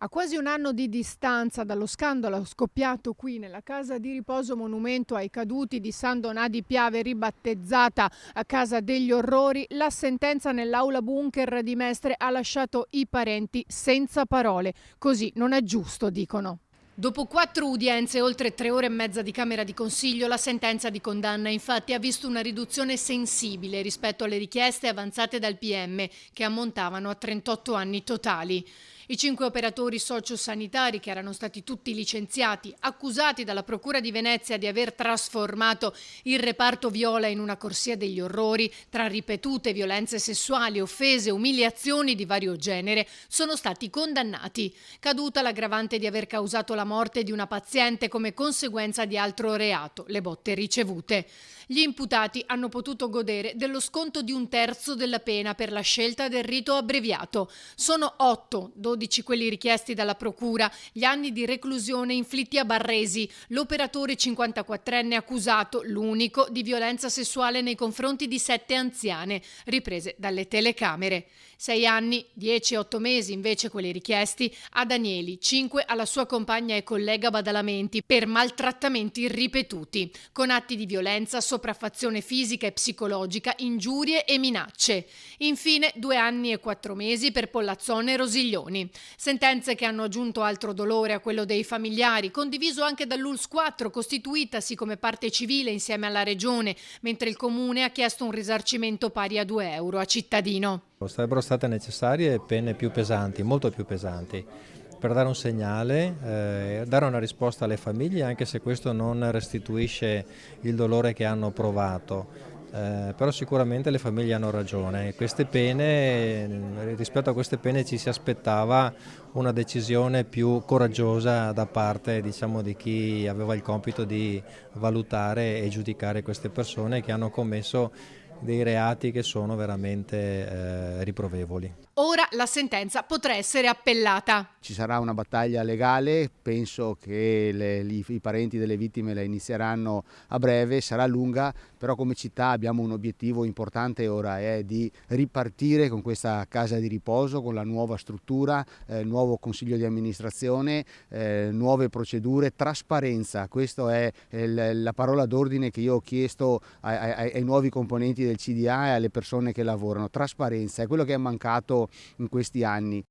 A quasi un anno di distanza dallo scandalo scoppiato qui nella casa di riposo monumento ai caduti di San Donà di Piave, ribattezzata a Casa degli Orrori, la sentenza nell'aula bunker di Mestre ha lasciato i parenti senza parole. Così non è giusto, dicono. Dopo 4 udienze e oltre 3 ore e mezza di Camera di Consiglio, la sentenza di condanna infatti ha visto una riduzione sensibile rispetto alle richieste avanzate dal PM, che ammontavano a 38 anni totali. I 5 operatori sociosanitari, che erano stati tutti licenziati, accusati dalla Procura di Venezia di aver trasformato il reparto Viola in una corsia degli orrori, tra ripetute violenze sessuali, offese, umiliazioni di vario genere, sono stati condannati. Caduta l'aggravante di aver causato la morte di una paziente come conseguenza di altro reato, le botte ricevute. Gli imputati hanno potuto godere dello sconto di 1/3 della pena per la scelta del rito abbreviato. Sono 8, 12 quelli richiesti dalla Procura, gli anni di reclusione inflitti a Barresi, l'operatore 54enne accusato, l'unico, di violenza sessuale nei confronti di 7 anziane, riprese dalle telecamere. 6 anni, 10 e 8 mesi invece quelli richiesti a Danieli, 5 alla sua compagna e collega Badalamenti per maltrattamenti ripetuti, con atti di violenza, sopraffazione fisica e psicologica, ingiurie e minacce. Infine 2 anni e 4 mesi per Pollazzone e Rosiglioni. Sentenze che hanno aggiunto altro dolore a quello dei familiari, condiviso anche dall'ULSS 4, costituitasi come parte civile insieme alla Regione, mentre il Comune ha chiesto un risarcimento pari a 2 euro a cittadino. Sarebbero state necessarie pene più pesanti, molto più pesanti, per dare un segnale, dare una risposta alle famiglie, anche se questo non restituisce il dolore che hanno provato. Però sicuramente le famiglie hanno ragione. Queste pene, rispetto a queste pene ci si aspettava una decisione più coraggiosa da parte, diciamo, di chi aveva il compito di valutare e giudicare queste persone che hanno commesso dei reati che sono veramente riprovevoli. Ora la sentenza potrà essere appellata. Ci sarà una battaglia legale, penso che i parenti delle vittime la inizieranno a breve, sarà lunga, però come città abbiamo un obiettivo importante ora, è di ripartire con questa casa di riposo, con la nuova struttura, nuovo consiglio di amministrazione, nuove procedure, trasparenza. Questa è la parola d'ordine che io ho chiesto ai nuovi componenti del CDA e alle persone che lavorano. Trasparenza è quello che è mancato in questi anni.